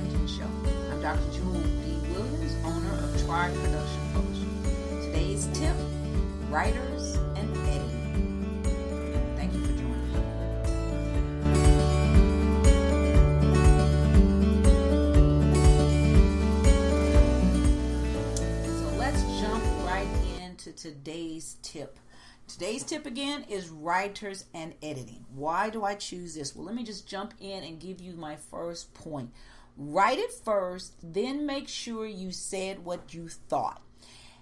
Challenging Show. I'm Dr. Jewel D. Williams, owner of Tribe Production Coach. Today's tip, writers and editing. Thank you for joining me. So let's jump right into today's tip. Today's tip again is writers and editing. Why do I choose this? Well, let me just jump in and give you my first point. Write it first, then make sure you said what you thought.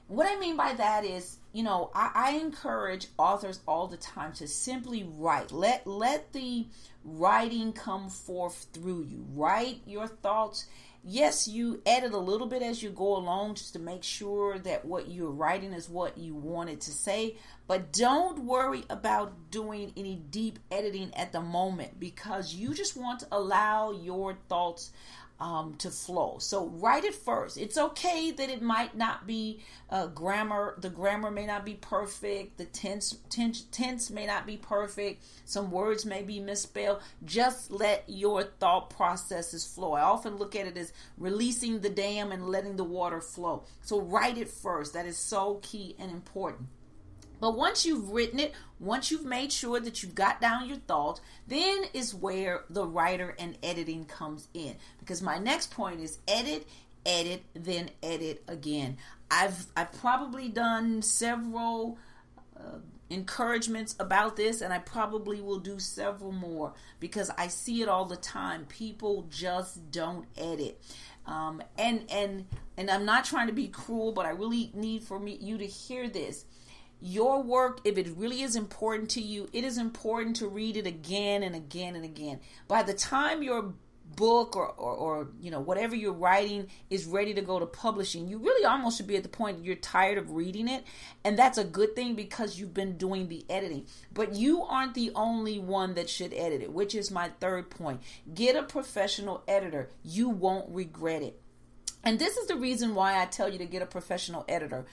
What I mean by that is, I encourage authors all the time to simply write. Let the writing come forth through you. Write your thoughts. Yes, you edit a little bit as you go along just to make sure that what you're writing is what you wanted to say. But don't worry about doing any deep editing at the moment because you just want to allow your thoughts to flow. So write it first. It's okay that it might not be grammar. The grammar may not be perfect. The tense may not be perfect. Some words may be misspelled. Just let your thought processes flow. I often look at it as releasing the dam and letting the water flow. So write it first. That is so key and important. But once you've written it, once you've made sure that you've got down your thoughts, then is where the writer and editing comes in. Because my next point is edit, then edit again. I've probably done several encouragements about this, and I probably will do several more because I see it all the time. People just don't edit. And I'm not trying to be cruel, but I really need you to hear this. Your work, if it really is important to you, it is important to read it again and again and again. By the time your book or whatever you're writing is ready to go to publishing, you really almost should be at the point that you're tired of reading it. And that's a good thing because you've been doing the editing. But you aren't the only one that should edit it, which is my third point. Get a professional editor. You won't regret it. And this is the reason why I tell you to get a professional editor.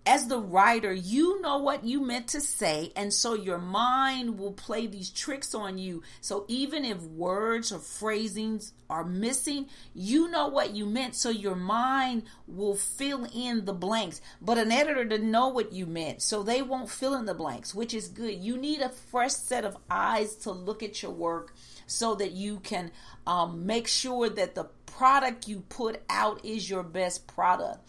As the writer, you know what you meant to say, and so your mind will play these tricks on you. So even if words or phrasings are missing, you know what you meant, so your mind will fill in the blanks. But an editor didn't know what you meant, so they won't fill in the blanks, which is good. You need a fresh set of eyes to look at your work so that you can make sure that the product you put out is your best product.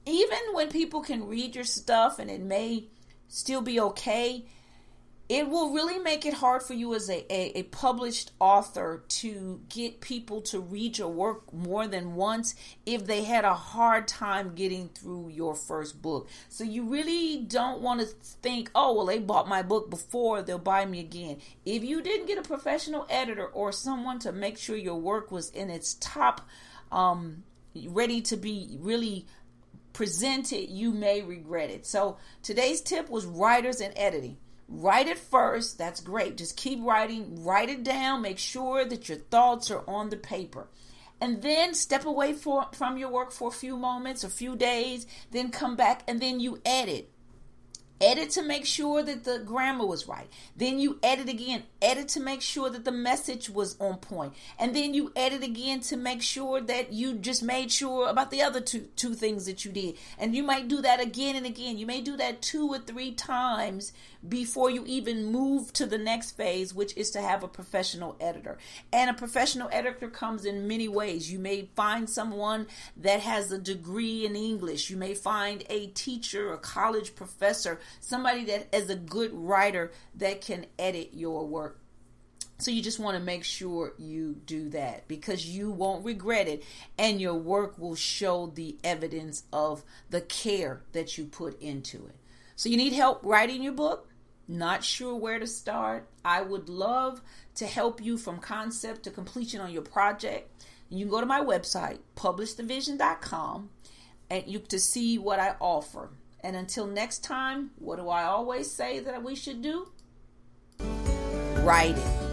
Even when people can read your stuff and it may still be okay, it will really make it hard for you as a published author to get people to read your work more than once if they had a hard time getting through your first book. So you really don't want to think, oh, well, they bought my book before, they'll buy me again. If you didn't get a professional editor or someone to make sure your work was in its top, ready to be really presented, you may regret it. So today's tip was writers and editing. Write it first. That's great. Just keep writing. Write it down. Make sure that your thoughts are on the paper. And then step away from your work for a few moments, a few days. Then come back and then you edit. Edit to make sure that the grammar was right. Then you edit again. Edit to make sure that the message was on point. And then you edit again to make sure that you just made sure about the other two things that you did. And you might do that again and again. You may do that 2 or 3 times before you even move to the next phase, which is to have a professional editor. And a professional editor comes in many ways. You may find someone that has a degree in English. You may find a teacher, a college professor, somebody that is a good writer that can edit your work. So you just want to make sure you do that because you won't regret it and your work will show the evidence of the care that you put into it. So you need help writing your book? Not sure where to start? I would love to help you from concept to completion on your project. You can go to my website, publishthevision.com, and to see what I offer. And until next time, what do I always say that we should do? Write it.